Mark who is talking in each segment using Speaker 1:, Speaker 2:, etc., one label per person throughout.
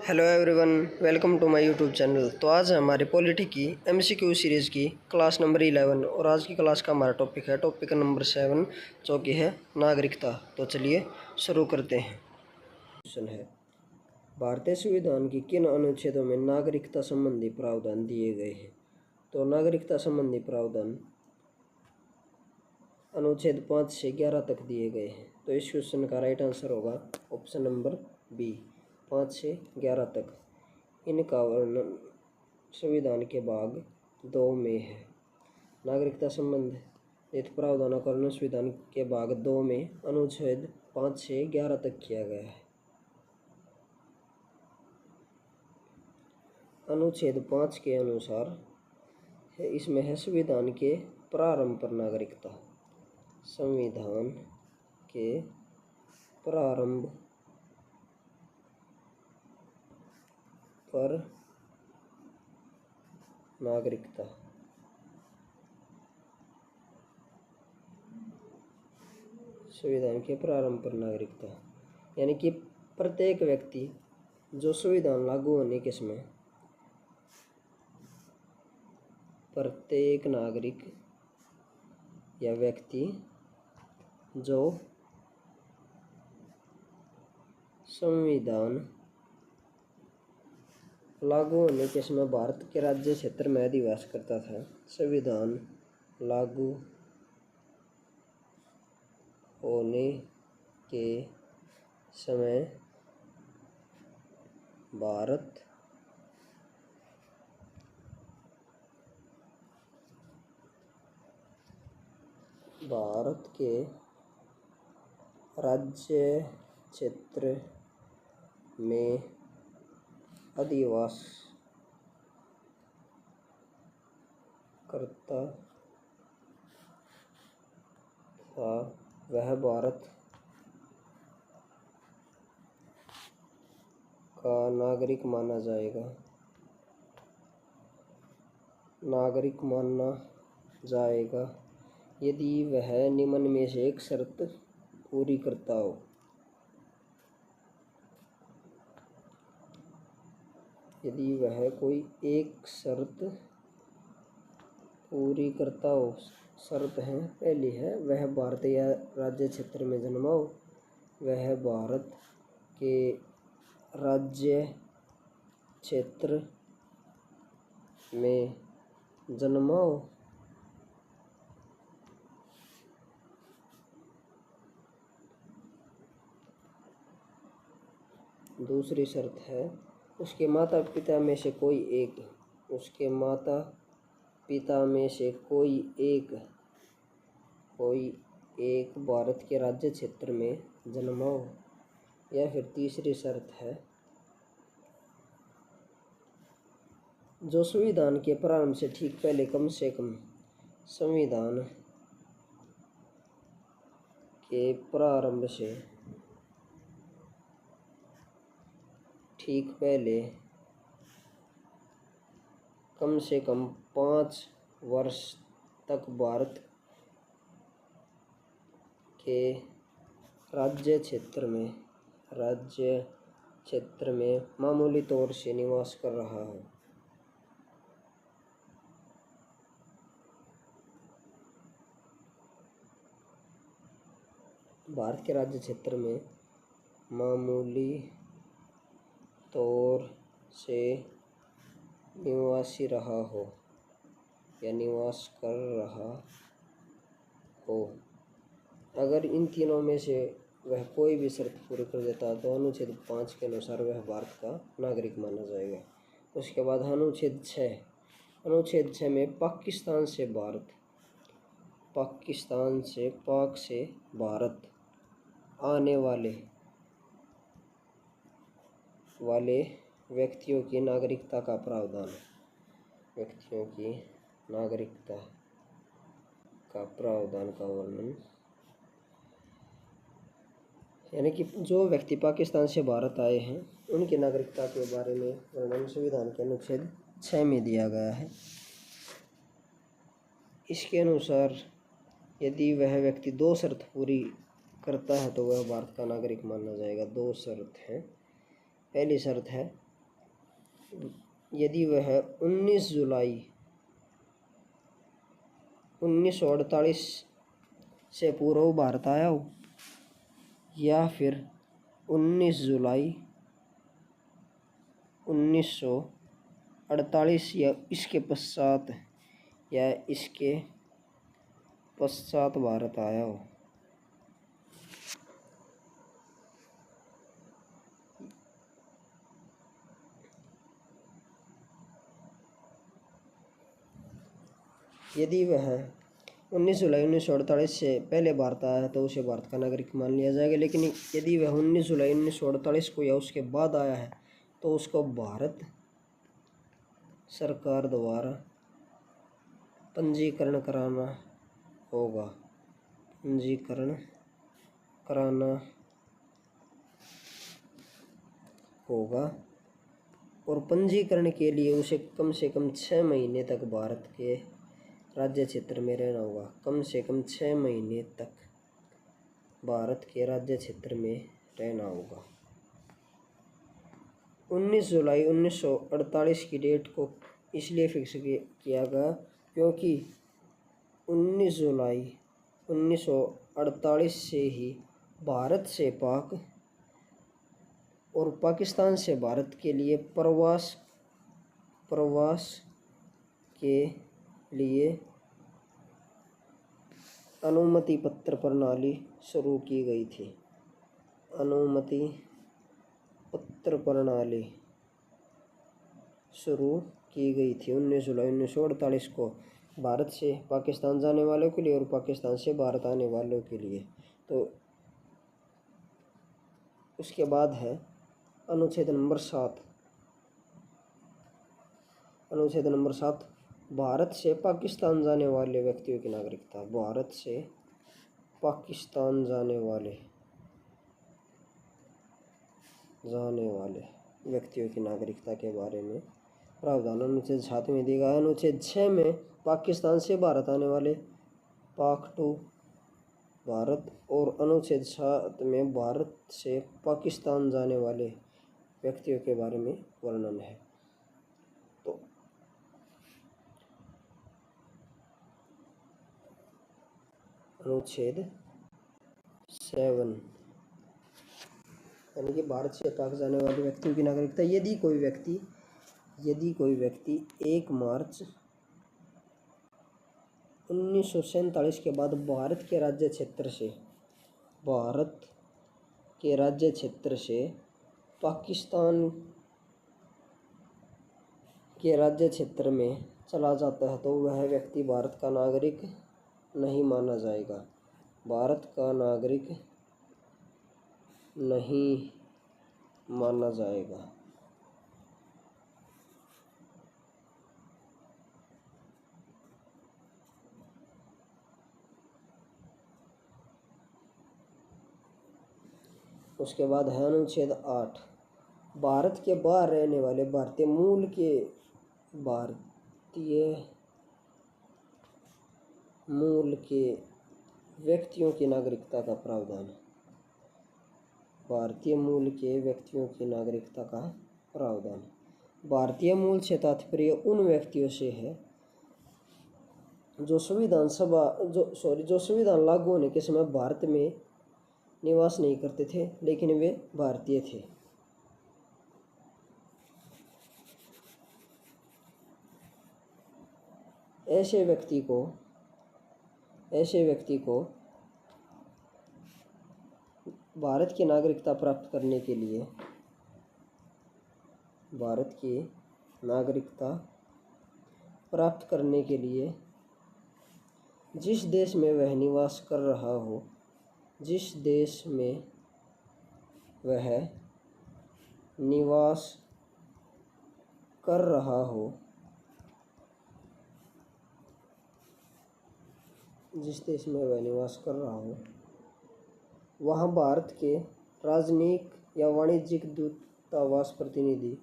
Speaker 1: Hello everyone, welcome to my YouTube channel. तो आज है हमारे पॉलिटी की एमसीक्यू सीरीज़ की क्लास नंबर 11 और आज की क्लास का हमारा टॉपिक नंबर 7 जो कि है नागरिकता। तो चलिए शुरू करते हैं। क्वेश्चन है, भारतीय संविधान की किन अनुच्छेदों में नागरिकता संबंधी प्रावधान दिए गए हैं? तो नागरिकता संबंधी प्रावधान अनुच्छेद 5 से 11 तक दिए गए हैं। तो इस क्वेश्चन का राइट आंसर होगा ऑप्शन नंबर बी, 5 से 11 तक। इनका वर्णन संविधान के भाग 2 में है। नागरिकता संबंधित प्रावधानों का वर्णन संविधान के भाग 2 में अनुच्छेद 5 से 11 तक किया गया है। अनुच्छेद 5 के अनुसार इसमें है संविधान के प्रारंभ पर नागरिकता। संविधान के प्रारंभ पर नागरिकता। संविधान के प्रारंभ पर नागरिकता यानी कि प्रत्येक व्यक्ति जो संविधान लागू होने के समय प्रत्येक नागरिक या व्यक्ति जो संविधान लागू होने के समय भारत के राज्य क्षेत्र में अधिवास करता था, संविधान लागू होने के समय भारत के राज्य क्षेत्र में अधिवास करता था, वह भारत का नागरिक माना जाएगा यदि वह निम्न में से एक शर्त पूरी करता हो। यदि वह कोई एक शर्त पूरी करता हो। शर्त है, पहली है वह भारतीय राज्य क्षेत्र में जन्मा हो, वह भारत के राज्य क्षेत्र में जन्मा हो। दूसरी शर्त है उसके माता पिता में से कोई एक भारत के राज्य क्षेत्र में जन्मा हो। या फिर तीसरी शर्त है जो संविधान के प्रारंभ से ठीक पहले कम से कम संविधान के प्रारंभ से ठीक पहले कम से कम 5 वर्ष तक भारत के राज्य क्षेत्र में मामूली तौर से निवास कर रहा हो। भारत के राज्य क्षेत्र में मामूली तौर से निवासी रहा हो या निवास कर रहा हो। अगर इन तीनों में से वह कोई भी शर्त पूरी कर देता तो अनुच्छेद 5 के अनुसार वह भारत का नागरिक माना जाएगा। उसके बाद अनुच्छेद 6 में पाकिस्तान से पाक से भारत आने वाले व्यक्तियों की नागरिकता का प्रावधान। व्यक्तियों की नागरिकता का प्रावधान का वर्णन यानी कि जो व्यक्ति पाकिस्तान से भारत आए हैं उनकी नागरिकता के बारे में वर्णन संविधान के अनुच्छेद 6 में दिया गया है। इसके अनुसार यदि वह व्यक्ति 2 शर्त पूरी करता है तो वह भारत का नागरिक माना जाएगा। 2 शर्त हैं। पहली शर्त है यदि वह 19 जुलाई 1948 से पूर्व भारत आया हो, या फिर 19 जुलाई 1948 या इसके पश्चात भारत आया हो। यदि वह 19 जुलाई 1948 से पहले भारत आया है तो उसे भारत का नागरिक मान लिया जाएगा। लेकिन यदि वह 19 जुलाई 1948 को या उसके बाद आया है तो उसको भारत सरकार द्वारा पंजीकरण कराना होगा। पंजीकरण कराना होगा और पंजीकरण के लिए उसे कम से कम 6 महीने तक भारत के राज्य क्षेत्र में रहना होगा। कम से कम 6 महीने तक भारत के राज्य क्षेत्र में रहना होगा। 19 जुलाई 1948 की डेट को इसलिए फिक्स किया गया क्योंकि 19 जुलाई 1948 से ही भारत से पाक और पाकिस्तान से भारत के लिए प्रवास के लिए अनुमति पत्र प्रणाली शुरू की गई थी। अनुमति पत्र प्रणाली शुरू की गई थी 19 जुलाई 1948 को भारत से पाकिस्तान जाने वालों के लिए और पाकिस्तान से भारत आने वालों के लिए। तो उसके बाद है अनुच्छेद नंबर 7। अनुच्छेद नंबर 7 भारत से पाकिस्तान जाने वाले व्यक्तियों की नागरिकता। भारत से पाकिस्तान जाने वाले व्यक्तियों की नागरिकता के बारे में प्रावधान अनुच्छेद 7 में दिया गया है। अनुच्छेद 6 में पाकिस्तान से भारत आने वाले पाक टू भारत और अनुच्छेद 7 में भारत से पाकिस्तान जाने वाले व्यक्तियों के बारे में वर्णन है। तो अनुच्छेद 7 यानी कि भारत से पाक जाने वाले व्यक्तियों की नागरिकता। यदि कोई व्यक्ति 1 मार्च 1947 के बाद भारत के राज्य क्षेत्र से पाकिस्तान के राज्य क्षेत्र में चला जाता है तो वह व्यक्ति भारत का नागरिक नहीं माना जाएगा। भारत का नागरिक नहीं माना जाएगा। उसके बाद है अनुच्छेद 8 भारत के बाहर रहने वाले भारतीय मूल के व्यक्तियों की नागरिकता का प्रावधान। भारतीय मूल के व्यक्तियों की नागरिकता का प्रावधान। भारतीय मूल से तात्पर्य उन व्यक्तियों से है जो संविधान लागू होने के समय भारत में निवास नहीं करते थे लेकिन वे भारतीय थे। ऐसे व्यक्ति को भारत की नागरिकता प्राप्त करने के लिए जिस देश में वह निवास कर रहा हो वहाँ भारत के राजनयिक या वाणिज्यिक दूतावास प्रतिनिधि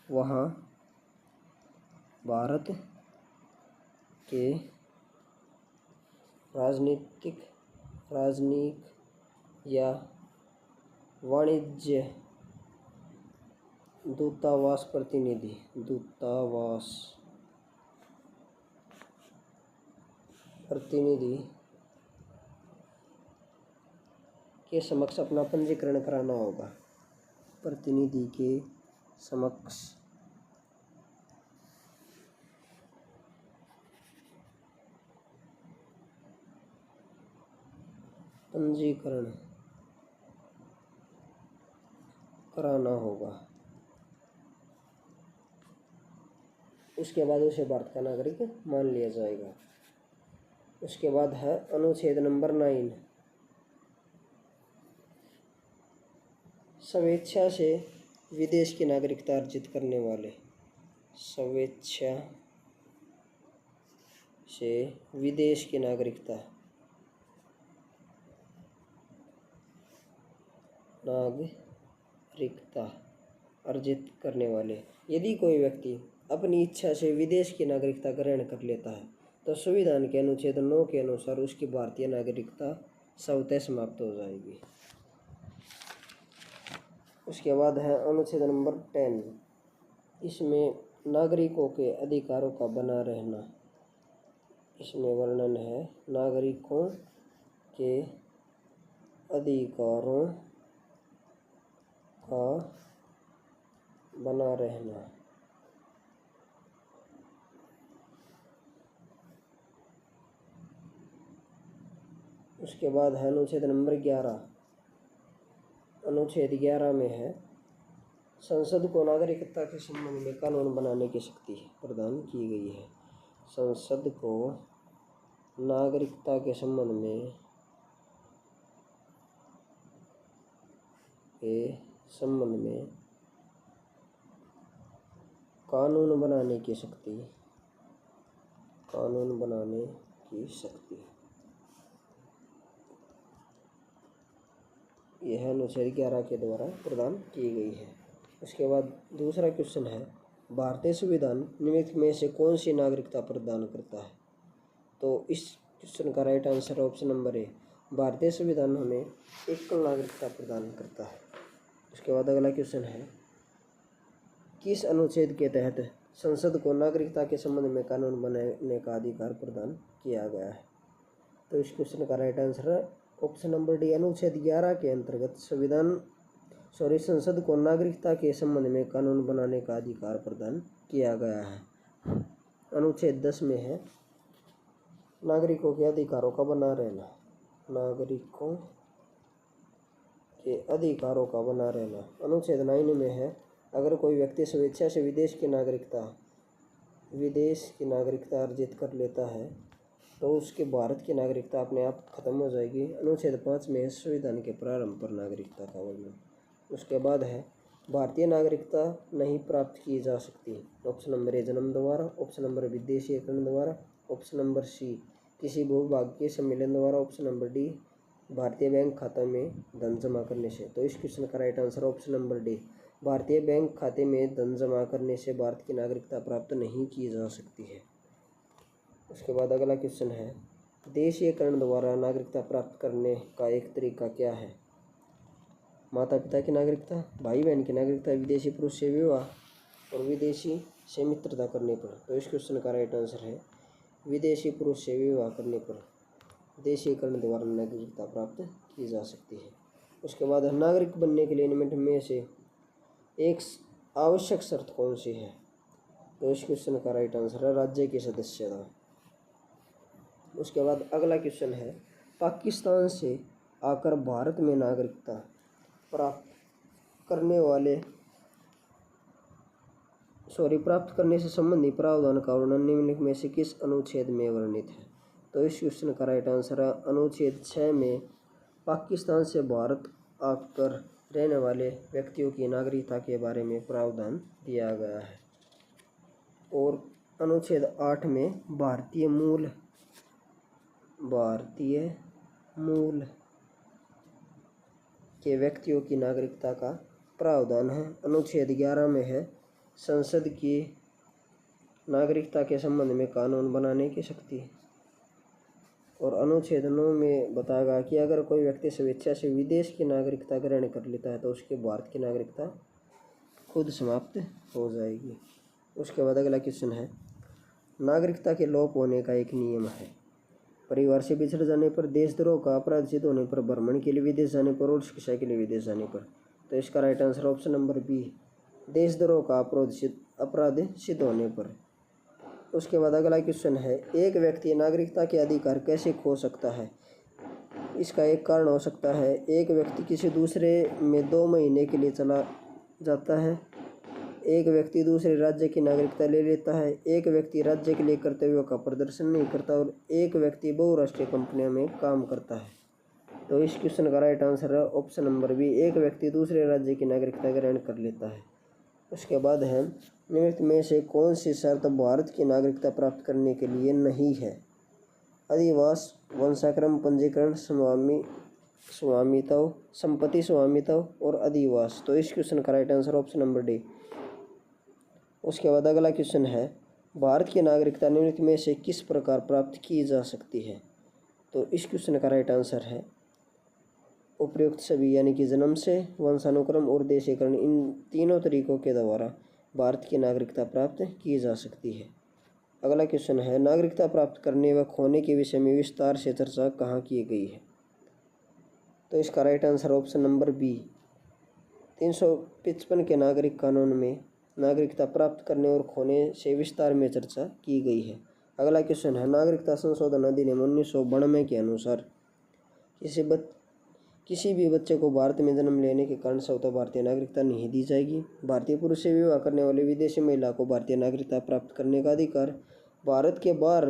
Speaker 1: वहाँ भारत के राजनीतिक या वाणिज्य दूतावास प्रतिनिधि, दूतावास प्रतिनिधि के समक्ष अपना पंजीकरण कराना होगा। प्रतिनिधि के समक्ष पंजीकरण कराना होगा। उसके बाद उसे भारत का नागरिक मान लिया जाएगा। उसके बाद है अनुच्छेद नंबर 9, स्वेच्छा से विदेश की नागरिकता अर्जित करने वाले, स्वेच्छा से विदेश की नागरिकता अर्जित करने वाले। यदि कोई व्यक्ति अपनी इच्छा से विदेश की नागरिकता ग्रहण कर लेता है तो संविधान के अनुच्छेद 9 के अनुसार उसकी भारतीय नागरिकता स्वतः समाप्त हो जाएगी। उसके बाद है अनुच्छेद नंबर 10, इसमें नागरिकों के अधिकारों का बना रहना, इसमें वर्णन है नागरिकों के अधिकारों का बना रहना। उसके बाद है अनुच्छेद नंबर 11, अनुच्छेद 11 में है संसद को नागरिकता के संबंध में कानून बनाने की शक्ति प्रदान की गई है। संसद को नागरिकता के संबंध में कानून बनाने की शक्ति यह अनुच्छेद 11 के द्वारा प्रदान की गई है। उसके बाद दूसरा क्वेश्चन है भारतीय संविधान निम्नलिखित में से कौन सी नागरिकता प्रदान करता है? तो इस क्वेश्चन का right answer option number A, भारतीय संविधान हमें एकल नागरिकता प्रदान करता है। उसके बाद अगला क्वेश्चन है किस अनुच्छेद के तहत संसद को नागरिकता के संबंध में कानून बनाने का अधिकार प्रदान किया गया है? तो इस क्वेश्चन का राइट आंसर है ऑप्शन नंबर डी, अनुच्छेद 11 के अंतर्गत संसद को नागरिकता के संबंध में कानून बनाने का अधिकार प्रदान किया गया है। अनुच्छेद 10 में है नागरिकों के अधिकारों का बना रहना, नागरिकों के अधिकारों का बना रहना। अनुच्छेद 9 में है अगर कोई व्यक्ति स्वेच्छा से विदेश की नागरिकता अर्जित कर लेता है तो उसके भारत की नागरिकता अपने आप खत्म हो जाएगी। अनुच्छेद 5 में है संविधान के प्रारंभ पर नागरिकता का वर्णन। उसके बाद है भारतीय नागरिकता नहीं प्राप्त की जा सकती। ऑप्शन नंबर ए जन्म द्वारा, ऑप्शन नंबर बी देशीयकरण द्वारा, ऑप्शन नंबर सी किसी भूभागीय सम्मेलन द्वारा, ऑप्शन नंबर डी भारतीय बैंक खाते में धन जमा करने से। तो इस क्वेश्चन का right answer option number D, भारतीय बैंक खाते में धन जमा करने से भारत की नागरिकता प्राप्त नहीं की जा सकती है। उसके बाद अगला क्वेश्चन है देशीयकरण द्वारा नागरिकता प्राप्त करने का एक तरीका क्या है? माता पिता की नागरिकता, भाई बहन की नागरिकता, विदेशी पुरुष से विवाह और विदेशी से मित्रता करने पर। तो इस क्वेश्चन का राइट आंसर है विदेशी पुरुष से विवाह करने पर देशीयकरण द्वारा नागरिकता प्राप्त की जा सकती है। उसके बाद नागरिक बनने के लिए निम्न में से एक आवश्यक शर्त कौन सी है? तो इस क्वेश्चन का राइट आंसर है राज्य की सदस्यता। उसके बाद अगला क्वेश्चन है पाकिस्तान से आकर भारत में नागरिकता प्राप्त करने से संबंधी प्रावधान का वर्णन निम्नलिखित में से किस अनुच्छेद में वर्णित है? तो इस क्वेश्चन का राइट आंसर है अनुच्छेद 6 में पाकिस्तान से भारत आकर रहने वाले व्यक्तियों की नागरिकता के बारे में प्रावधान दिया गया है। और अनुच्छेद 8 में भारतीय मूल के व्यक्तियों की नागरिकता का प्रावधान है। अनुच्छेद 11 में है संसद की नागरिकता के संबंध में कानून बनाने की शक्ति। और अनुच्छेद 9 में बताएगा कि अगर कोई व्यक्ति स्वेच्छा से विदेश की नागरिकता ग्रहण कर लेता है तो उसके भारत की नागरिकता खुद समाप्त हो जाएगी। उसके बाद अगला क्वेश्चन है, नागरिकता के लोप होने का एक नियम है। परिवार से बिछड़ जाने पर, देशद्रोह का अपराध सिद्ध होने पर, भ्रमण के लिए विदेश जाने पर और शिक्षा के लिए विदेश जाने पर। तो इसका right answer option number B, देशद्रोह का अपराध सिद्ध होने पर। उसके बाद अगला क्वेश्चन है, एक व्यक्ति नागरिकता के अधिकार कैसे खो सकता है। इसका एक कारण हो सकता है, एक व्यक्ति किसी दूसरे में 2 महीने के लिए चला जाता है, एक व्यक्ति दूसरे राज्य की नागरिकता ले लेता है, एक व्यक्ति राज्य के लिए कर्तव्यों का प्रदर्शन नहीं करता और एक व्यक्ति बहुराष्ट्रीय कंपनियों में काम करता है। तो इस क्वेश्चन का राइट आंसर है ऑप्शन नंबर बी, एक व्यक्ति दूसरे राज्य की नागरिकता ग्रहण कर लेता है। उसके बाद है, निम्नलिखित में से कौन सी शर्त भारत की नागरिकता प्राप्त करने के लिए नहीं है। अधिवास, वंशाक्रम, पंजीकरण, स्वामित्व, संपत्ति स्वामित्व और अधिवास। तो इस क्वेश्चन का right answer option number D. उसके बाद अगला क्वेश्चन है, भारत की नागरिकता निम्नलिखित में से किस प्रकार प्राप्त की जा सकती है। तो इस क्वेश्चन का राइट आंसर है उपयुक्त सभी, यानी कि जन्म से, वंशानुक्रम और देशीकरण, इन तीनों तरीकों के द्वारा भारत की नागरिकता प्राप्त की जा सकती है। अगला क्वेश्चन है, नागरिकता प्राप्त करने व खोने के विषय में विस्तार से चर्चा कहाँ की गई है। तो इसका right answer option number B, 355 के नागरिक कानून में नागरिकता प्राप्त करने और खोने से विस्तार में चर्चा की गई है। अगला क्वेश्चन है, नागरिकता संशोधन अधिनियम 1992 के अनुसार किसी भी बच्चे को भारत में जन्म लेने के कारण स्वतः भारतीय नागरिकता नहीं दी जाएगी। भारतीय पुरुष से विवाह करने वाले विदेशी महिला को भारतीय नागरिकता प्राप्त करने का अधिकार। भारत के बाहर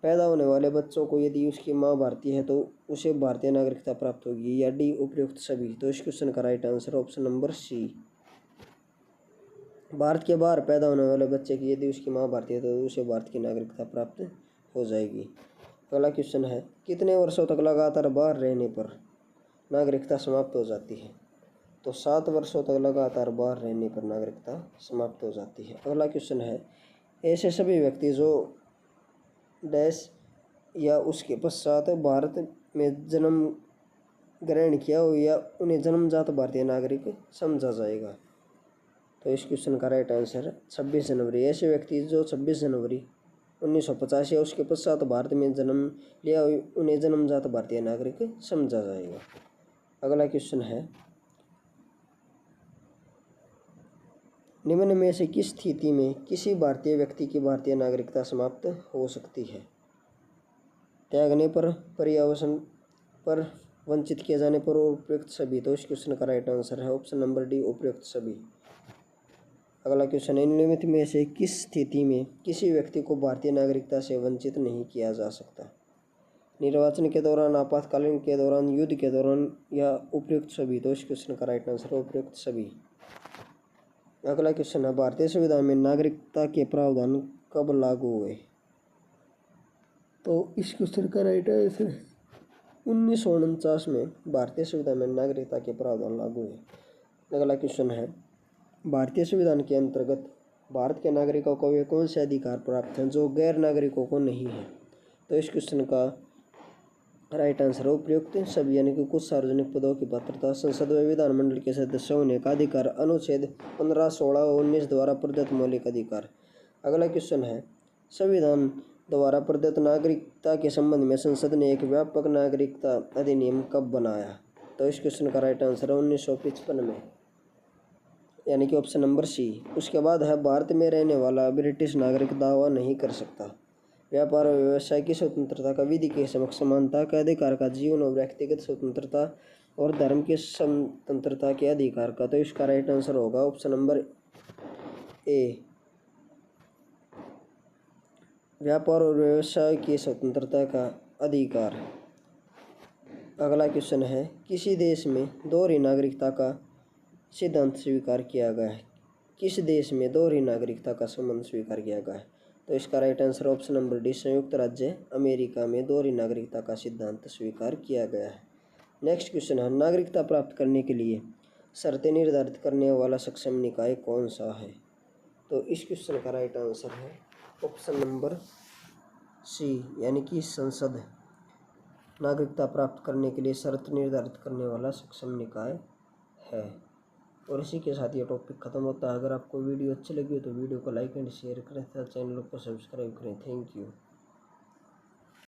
Speaker 1: पैदा होने वाले बच्चों को यदि उसकी माँ भारतीय है तो उसे भारतीय नागरिकता प्राप्त होगी, या डी उपयुक्त सभी। तो इस क्वेश्चन का right answer option number C, Bharat के बाहर पैदा होने वाले बच्चे की यदि उसकी माँ भारतीय है तो उसे भारत की नागरिकता प्राप्त हो जाएगी। अगला क्वेश्चन है, कितने वर्षों तक लगातार बाहर रहने पर नागरिकता समाप्त हो जाती है। तो 7 वर्षों तक लगातार बाहर रहने पर नागरिकता समाप्त हो जाती है। अगला क्वेश्चन है, ऐसे सभी व्यक्ति जो डैश या उसके पश्चात भारत में जन्म ग्रहण किया हो या उन्हें जन्मजात भारतीय नागरिक समझा जाएगा। तो इस क्वेश्चन का राइट आंसर 26 जनवरी। ऐसे व्यक्ति जो 26 जनवरी 1950 या उसके पश्चात भारत में जन्म लिया उन्हें जन्मजात भारतीय नागरिक समझा जाएगा। अगला क्वेश्चन है, निम्न में से किस स्थिति में किसी भारतीय व्यक्ति की भारतीय नागरिकता समाप्त हो सकती है। त्यागने पर, पर्यावसन पर, वंचित किए जाने पर और उपयुक्त सभी। तो इस क्वेश्चन का राइट आंसर है ऑप्शन नंबर डी, उपयुक्त सभी। अगला क्वेश्चन है, निम्नलिखित में से किस स्थिति में किसी व्यक्ति को भारतीय नागरिकता से वंचित नहीं किया जा सकता। निर्वाचन के दौरान, आपातकालीन के दौरान, युद्ध के दौरान, या उपयुक्त सभी। तो इस क्वेश्चन का राइट आंसर है उपयुक्त सभी। अगला क्वेश्चन है, भारतीय संविधान में नागरिकता के प्रावधान कब लागू हुए। तो इस क्वेश्चन का राइट आंसर 1949 में भारतीय संविधान में नागरिकता के प्रावधान लागू हुए। अगला क्वेश्चन है, भारतीय संविधान के अंतर्गत भारत के नागरिकों को वे कौन से अधिकार प्राप्त हैं जो गैर नागरिकों को नहीं है। तो इस क्वेश्चन का राइट आंसर उपयुक्त सभी, यानी कि कुछ सार्वजनिक पदों की पात्रता, संसद व विधानमंडल के सदस्य होने का अधिकार, अनुच्छेद 15, 16 और 19 द्वारा प्रदत्त मौलिक अधिकार। अगला क्वेश्चन है, संविधान द्वारा प्रदत्त नागरिकता के संबंध में संसद ने एक व्यापक नागरिकता अधिनियम कब बनाया। तो इस क्वेश्चन का राइट आंसर है 1955 में, यानी कि ऑप्शन नंबर सी। उसके बाद है, भारत में रहने वाला ब्रिटिश नागरिक दावा नहीं कर सकता। व्यापार और व्यवसाय की स्वतंत्रता का, विधि के समक्ष समानता का अधिकार का, जीवन और व्यक्तिगत स्वतंत्रता और धर्म की स्वतंत्रता के अधिकार का। तो इसका राइट आंसर होगा ऑप्शन नंबर ए, व्यापार और व्यवसाय की स्वतंत्रता का अधिकार। अगला क्वेश्चन है, किसी देश में दोहरी नागरिकता का सिद्धांत स्वीकार किया गया है। किस देश में दोहरी नागरिकता का संबंध स्वीकार किया गया है। तो इसका right answer option number D, संयुक्त राज्य अमेरिका में दोहरी नागरिकता का सिद्धांत स्वीकार किया गया है। नेक्स्ट क्वेश्चन है, नागरिकता प्राप्त करने के लिए शर्तें निर्धारित करने वाला सक्षम निकाय कौन सा है। तो इस क्वेश्चन का राइट आंसर है ऑप्शन नंबर सी, यानी कि संसद नागरिकता प्राप्त करने के लिए शर्त निर्धारित करने वाला सक्षम निकाय है। और इसी के साथ ये टॉपिक ख़त्म होता है। अगर आपको वीडियो अच्छी लगी हो तो वीडियो को लाइक एंड शेयर करें तथा चैनल को सब्सक्राइब करें। Thank you.